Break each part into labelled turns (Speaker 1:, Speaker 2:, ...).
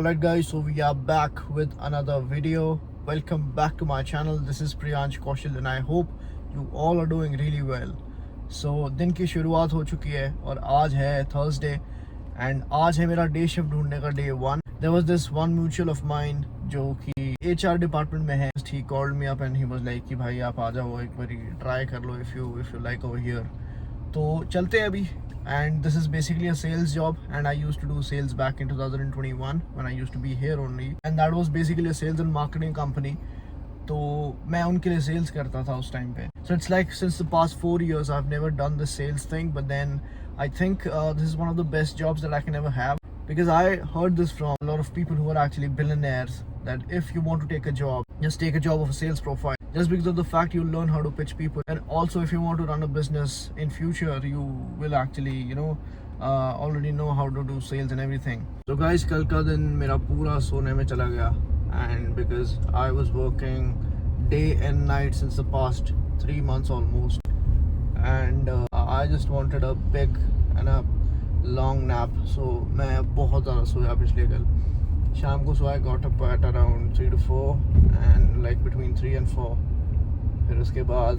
Speaker 1: Alright guys, so we are back with another video. Welcome back to my channel. This is Priyansh Kaushal and I hope you all are doing really well. So दिन की शुरुआत हो चुकी है और आज है Thursday and आज है मेरा डे शिफ्ट ढूंढने का day 1. There was this one mutual of mine जो कि HR डिपार्टमेंट में है. He called me up and he was like कि भाई आप आ जाओ एक बारी ट्राई कर लो if you like over here. तो चलते हैं अभी. And this is basically a sales job and I used to do sales back in 2021 when I used to be here only, and that was basically a sales and marketing company. तो मैं उनके लिए sales करता था उस time पे. So it's like since the past 4 years I've never done the sales thing, but then I think this is one of the best jobs that I can ever have, because I heard this from a lot of people who are actually billionaires, that if you want to take a job, just take a job of a sales profile, just because of the fact you'll learn how to pitch people, and also if you want to run a business in future you will actually already know how to do sales and everything. So guys, कल का दिन मेरा पूरा सोने में चला गया, and because I was working day and night since the past 3 months almost, and I just wanted a big and a long nap. So मैं बहुत ज़्यादा सोया पिछले कल शाम को. So I got up at around 3 to 4 and like between 3 and 4. फिर उसके बाद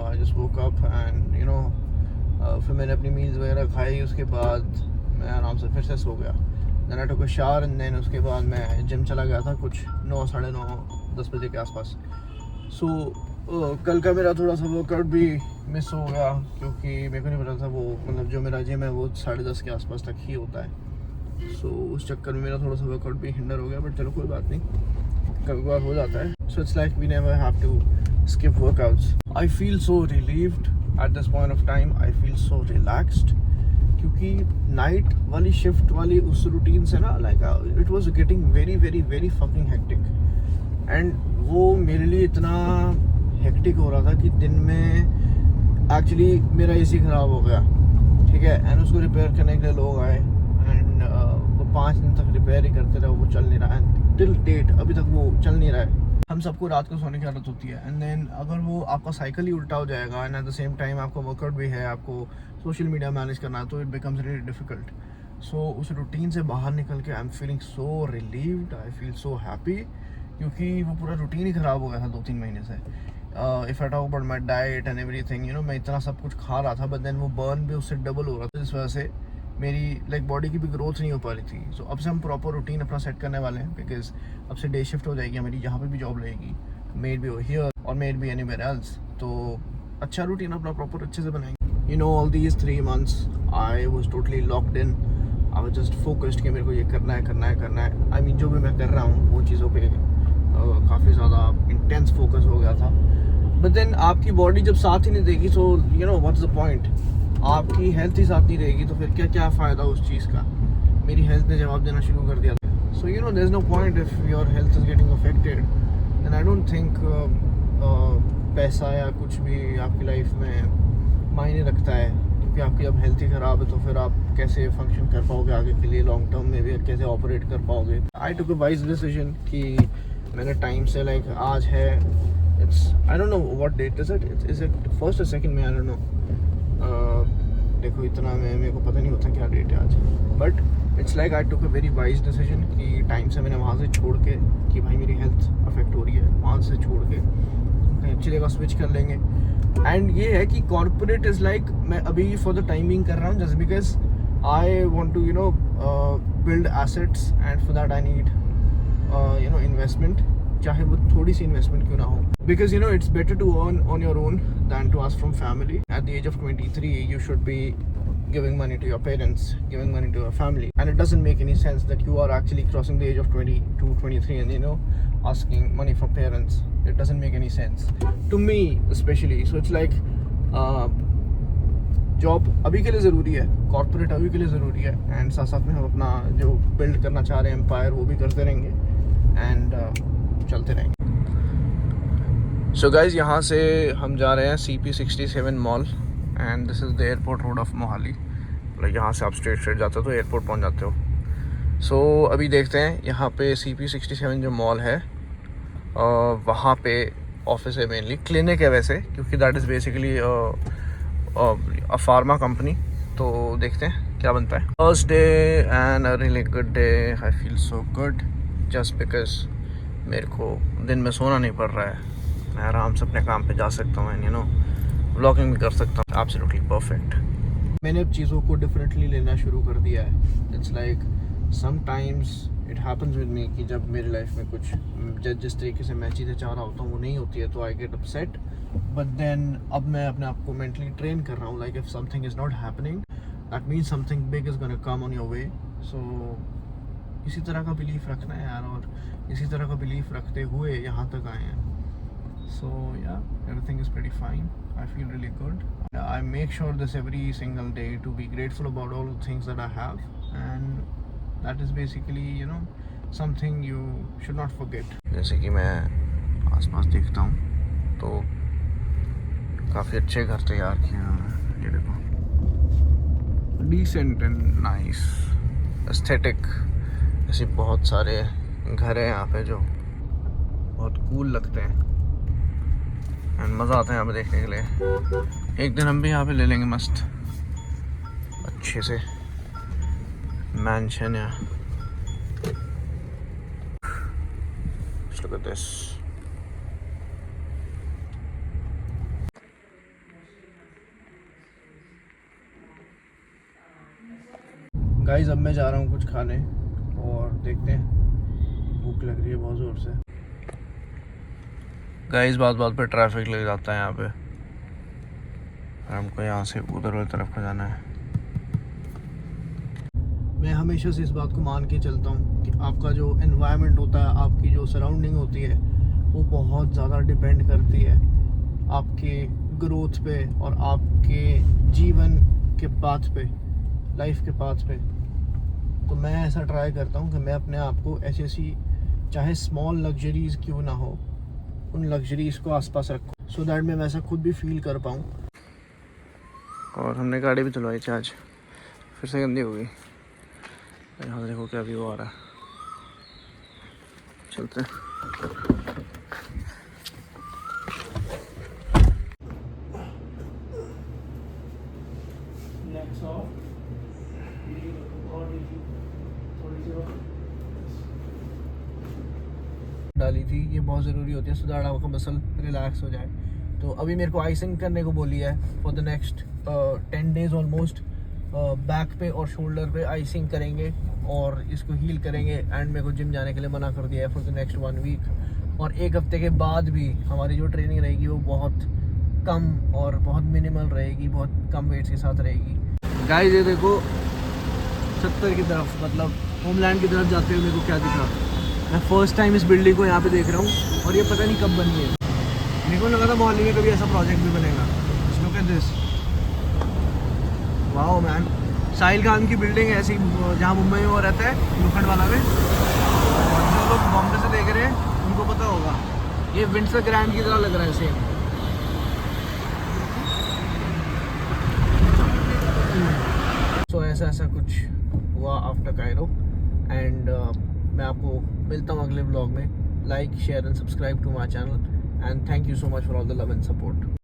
Speaker 1: I just woke up and फिर मैंने अपनी मील्स वगैरह खाई. उसके बाद मैं आराम से फिर से सो गया. Then I took a shower and then उसके बाद मैं जिम चला गया था कुछ 9, साढ़े 9, 10 बजे के आसपास. So कल का मेरा थोड़ा सा वर्कआउट भी मिस हो गया क्योंकि मेरे को नहीं पता था वो मतलब जो मेरा जिम है वो 10:30 के आसपास तक ही होता है. So उस चक्कर में मेरा थोड़ा सा वर्कआउट भी हिंडर हो गया, बट चलो कोई बात नहीं, कभी बार हो जाता है. So it's like we never have to skip workouts. I feel so relieved at this point of time. I feel so relaxed क्योंकि नाइट वाली शिफ्ट वाली उस रूटीन से ना like it was getting very fucking hectic, and वो मेरे लिए इतना हेक्टिक हो रहा था कि दिन में एक्चुअली मेरा एसी ख़राब हो गया, ठीक है, एंड उसको रिपेयर करने के लिए लोग आए एंड वो 5 दिन तक रिपेयर ही करते रहे, वो चल नहीं रहा है टिल डेट, अभी तक वो चल नहीं रहा है. हम सबको रात को सोने की आदत होती है, एंड देन अगर वो आपका साइकिल ही उल्टा हो जाएगा and at the same time आपका वर्कआउट भी है, आपको सोशल मीडिया मैनेज करना है, तो इट बिकम्स रियली डिफिकल्ट. सो उस रूटीन से बाहर निकल के I am feeling so relieved, I feel so happy, क्योंकि वो पूरा रूटीन ही ख़राब हो गया था 2-3 महीने से. If I talk about my diet and everything, मैं इतना सब कुछ खा रहा था, बट देन वो बर्न भी उससे डबल हो रहा था. इस वजह से मेरी बॉडी की भी ग्रोथ नहीं हो पा रही थी. सो अब से हम प्रॉपर रूटीन अपना सेट करने वाले हैं, बिकॉज अब से डे शिफ्ट हो जाएगी हमारी, जहाँ पे भी जॉब लगेगी, मेड बी हियर और मेड बी एनीवेयर एल्स. तो अच्छा रूटीन अपना प्रॉपर अच्छे से बनाएंगे. All these 3 months I was totally locked in. I was just focused कि मेरे को ये करना है. आई मीन जो भी मैं कर रहा हूँ वो चीज़ों पर काफ़ी ज़्यादा इंटेंस फोकस हो गया था. बट देन आपकी बॉडी जब साथ ही नहीं देगी, सो व्हाट्स द पॉइंट. आपकी हेल्थ ही साथ नहीं रहेगी तो फिर क्या फ़ायदा उस चीज़ का. मेरी हेल्थ ने जवाब देना शुरू कर दिया. So there is no point if your health is getting affected, then I don't think पैसा या कुछ भी आपकी लाइफ में मायने रखता है, क्योंकि आपकी अब हेल्थ ही ख़राब है तो फिर आप कैसे फंक्शन कर पाओगे आगे के लिए, लॉन्ग टर्म में भी कैसे ऑपरेट कर पाओगे. आई टुक अ वाइज डिसीजन कि मैंने टाइम से आज है, it's I don't know what that is it 1st or 2nd में, आई डोंट नो. देखो इतना मेरे को पता नहीं होता क्या डेट है आज, but it's like I took a very wise decision कि टाइम से मैंने वहाँ से छोड़ के कि भाई मेरी हेल्थ अफेक्ट हो रही है, वहाँ से छोड़ के कहीं अच्छी जगह स्विच कर लेंगे. एंड ये है कि कॉर्पोरेट इज़ लाइक मैं अभी फॉर द टाइम बिंग कर रहा हूँ, just because I want to build assets, and for that I need investment, चाहे वो थोड़ी सी इन्वेस्टमेंट क्यों ना हो, because it's better to earn on your own than to ask from family. At the age of 23 you should be giving money to your parents, giving money to your family, and it doesn't make any sense that you are actually crossing the age of 22, 23 and asking money from parents. It doesn't make any sense to me especially. So it's like job अभी के लिए ज़रूरी है, corporate अभी के लिए ज़रूरी है, एंड साथ साथ में हम अपना जो बिल्ड करना चाह रहे हैं एम्पायर वो भी करते रहेंगे एंड चलते रहेंगे. सो गाइज, यहाँ से हम जा रहे हैं CP67 mall, and this is the airport road of Mohali. मतलब यहाँ से आप स्ट्रेट जाते हो तो एयरपोर्ट पहुँच जाते हो. सो अभी देखते हैं यहाँ पे CP67 जो मॉल है वहाँ पे ऑफिस है, मेनली क्लिनिक है वैसे, क्योंकि that is basically a pharma company. तो देखते हैं क्या बनता है? First day and a really good day. I feel so good just because मेरे को दिन में सोना नहीं पड़ रहा है. मैं आराम से अपने काम पे जा सकता हूँ एंड व्लॉगिंग भी कर सकता हूँ. Absolutely perfect. मैंने अब चीज़ों को डिफरेंटली लेना शुरू कर दिया है. It's like sometimes it happens with me कि जब मेरी लाइफ में कुछ जिस तरीके से मैं चीज़ें चाह रहा होता हूँ वो नहीं होती है तो I get upset. But then अब मैं अपने आप को मेंटली ट्रेन कर रहा हूँ. Like if something is not happening that means something big is gonna come on your way. So इसी तरह का बिलीफ रखना है यार, और इसी तरह का बिलीफ रखते हुए यहाँ तक आए हैं. So yeah, everything is pretty fine. I feel really good. I make sure this every single day to be grateful about all the things that I have, and that is basically something you should not forget. जैसे कि मैं आसपास देखता हूँ तो काफ़ी अच्छे घर तैयार किए हैं. ये देखो, decent and nice, aesthetic. ऐसे बहुत सारे घर हैं यहाँ पे जो बहुत कूल लगते हैं एंड मज़ा आता है यहाँ पे देखने के लिए. एक दिन हम भी यहाँ पे ले लेंगे मस्त अच्छे से मैंशन. या look at this. गाइस अब मैं जा रहा हूँ कुछ खाने और देखते हैं, भूख लग रही है बहुत ज़ोर से. गाइस बात बात पे ट्रैफिक लग जाता है यहाँ पे. हमको यहाँ से उधर वाली तरफ को जाना है. मैं हमेशा से इस बात को मान के चलता हूँ कि आपका जो एनवायरनमेंट होता है, आपकी जो सराउंडिंग होती है, वो बहुत ज़्यादा डिपेंड करती है आपके ग्रोथ पे और आपके जीवन के पाथ पे, लाइफ के पाथ पे. तो मैं ऐसा ट्राई करता हूँ कि मैं अपने आप को ऐसी चाहे स्मॉल लग्जरीज़ क्यों ना हो, उन लग्जरीज़ को आसपास रखूँ सो दैट मैं वैसा खुद भी फील कर पाऊँ. और हमने गाड़ी भी चलवाई थी आज, फिर से गंदी हो गई. यहाँ देखो क्या व्यू आ रहा है. चलते हैं. डाली थी, ये बहुत ज़रूरी होती है सो दैट आपका मसल रिलैक्स हो जाए. तो अभी मेरे को आइसिंग करने को बोली है for the next 10 days almost. Back पे और शोल्डर पे आइसिंग करेंगे और इसको हील करेंगे. एंड मेरे को जिम जाने के लिए मना कर दिया है फॉर द नेक्स्ट 1 week. और 1 हफ्ते के बाद भी हमारी जो ट्रेनिंग रहेगी वो बहुत कम और बहुत मिनिमल रहेगी, बहुत कम वेट्स के साथ रहेगी. गाइस ये देखो 70 की तरफ, मतलब होमलैंड की तरफ जाते हुए मेरे को क्या दिखा. मैं फर्स्ट टाइम इस बिल्डिंग को यहाँ पे देख रहा हूँ और ये पता नहीं कब बनी है. मेरे को लगा था मोहाली में कभी ऐसा प्रोजेक्ट भी बनेगा. Look at this, wow man. Sahil Khan की बिल्डिंग है ऐसी जहाँ मुंबई में वो रहता है, लोखंड वाला में. और जो लोग बॉम्बे से देख रहे हैं उनको पता होगा, ये विंडसर ग्रैंड की तरह लग रहा है सेम. सो ऐसा कुछ हुआ आफ्टर कायरो. एंड मैं आपको मिलता हूँ अगले व्लॉग में. Like, share and subscribe to my channel. And thank you so much for all the love and support.